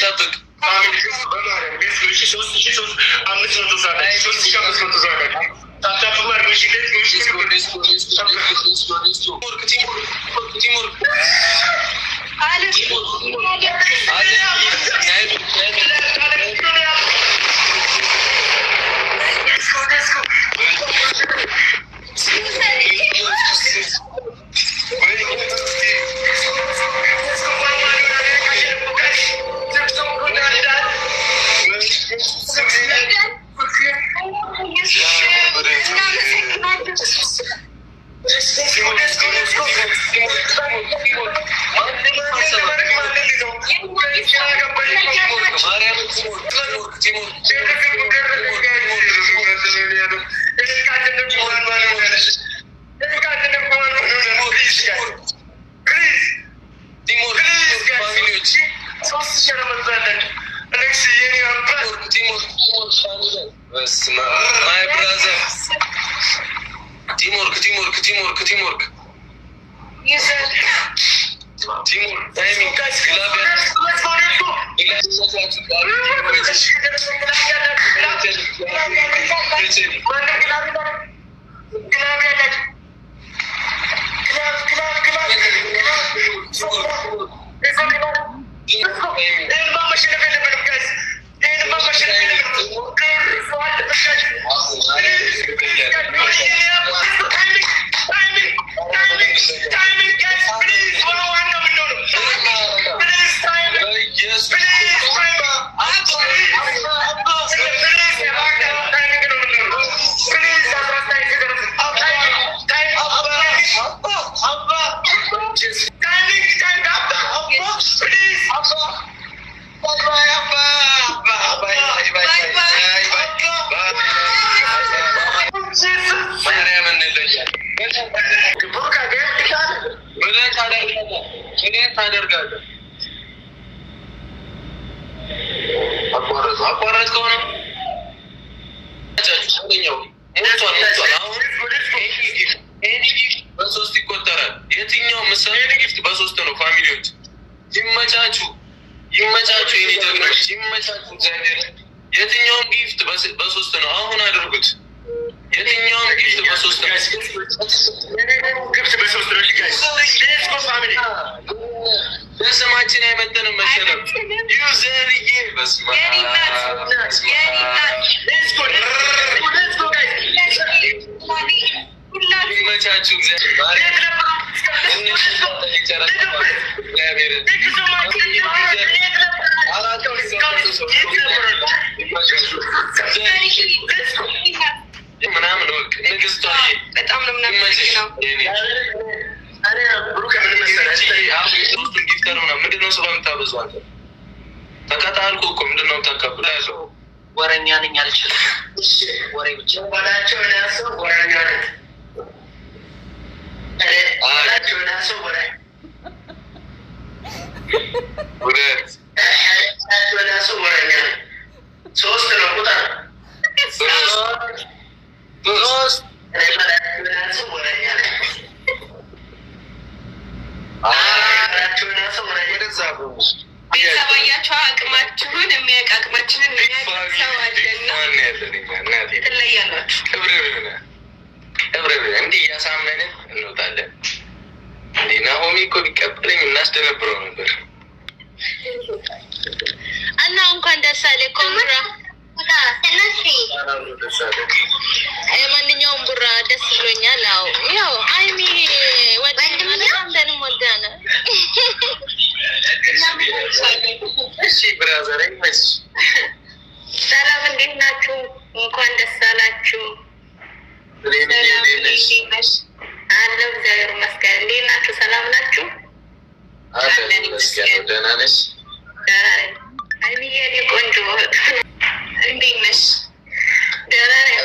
ጠብቅ my brother. Teamwork. Yes, sir. Teamwork. Timing. አቋራጭ ከሆነ በሶስት ይቆጠራል። የትኛው ምሳሌ ጊፍት በሶስት ነው? ፋሚሊዎች ይመቻቹ። የኔ ጀግኖች ይመቻቹ። እግዚአብሔር የትኛውም ጊፍት በሶስት ነው። አሁን አድርጉት። የትኛውም ጊፍት በሶስት ነው። ለስማችን አይመጥንም መሰለም ዩዘርዬ በስመ ይመቻችሁ። ምናምን ወቅ ንግስቷ በጣም ነው ምናምን ምንድነው ሰው በምታበዙ አንተ ተቀጣልኩ እኮ ምንድነው ታካብላ ያለው ወረኛ ነኝ አልችልም። ወሬ ብቻ ወራቸው ነው ወረኛ ነኝ ወራቸው ነው ወሬ ወረኛ ሶስት ነው ቁጥር ሶስት ወረኛ ነኝ ቤተሰባያቸው አቅማችሁን የሚያውቅ አቅማችንን የሚያውቅ ሰው አለና ትለያላችሁ። ክብር እንዲህ እያሳመንን እንወጣለን። እንዲህ ናሆሚ እኮ ቢቀበለኝ እናስደነብረው ነበር እና እንኳን ደስ አለ ኮምራ ማንኛውም ቡራ ደስ ብሎኛል። ያው አይሚ ወደንም ወዳነ ብራዘር ሰላም፣ እንዴት ናችሁ? እንኳን ደስ አላችሁ። አለ እግዚአብሔር ይመስገን። እንዴት ናችሁ? ሰላም ናችሁ? ደህና ነሽ? አይሚዬ ቆንጆ እንዴት ነሽ? ደህና ነኝ።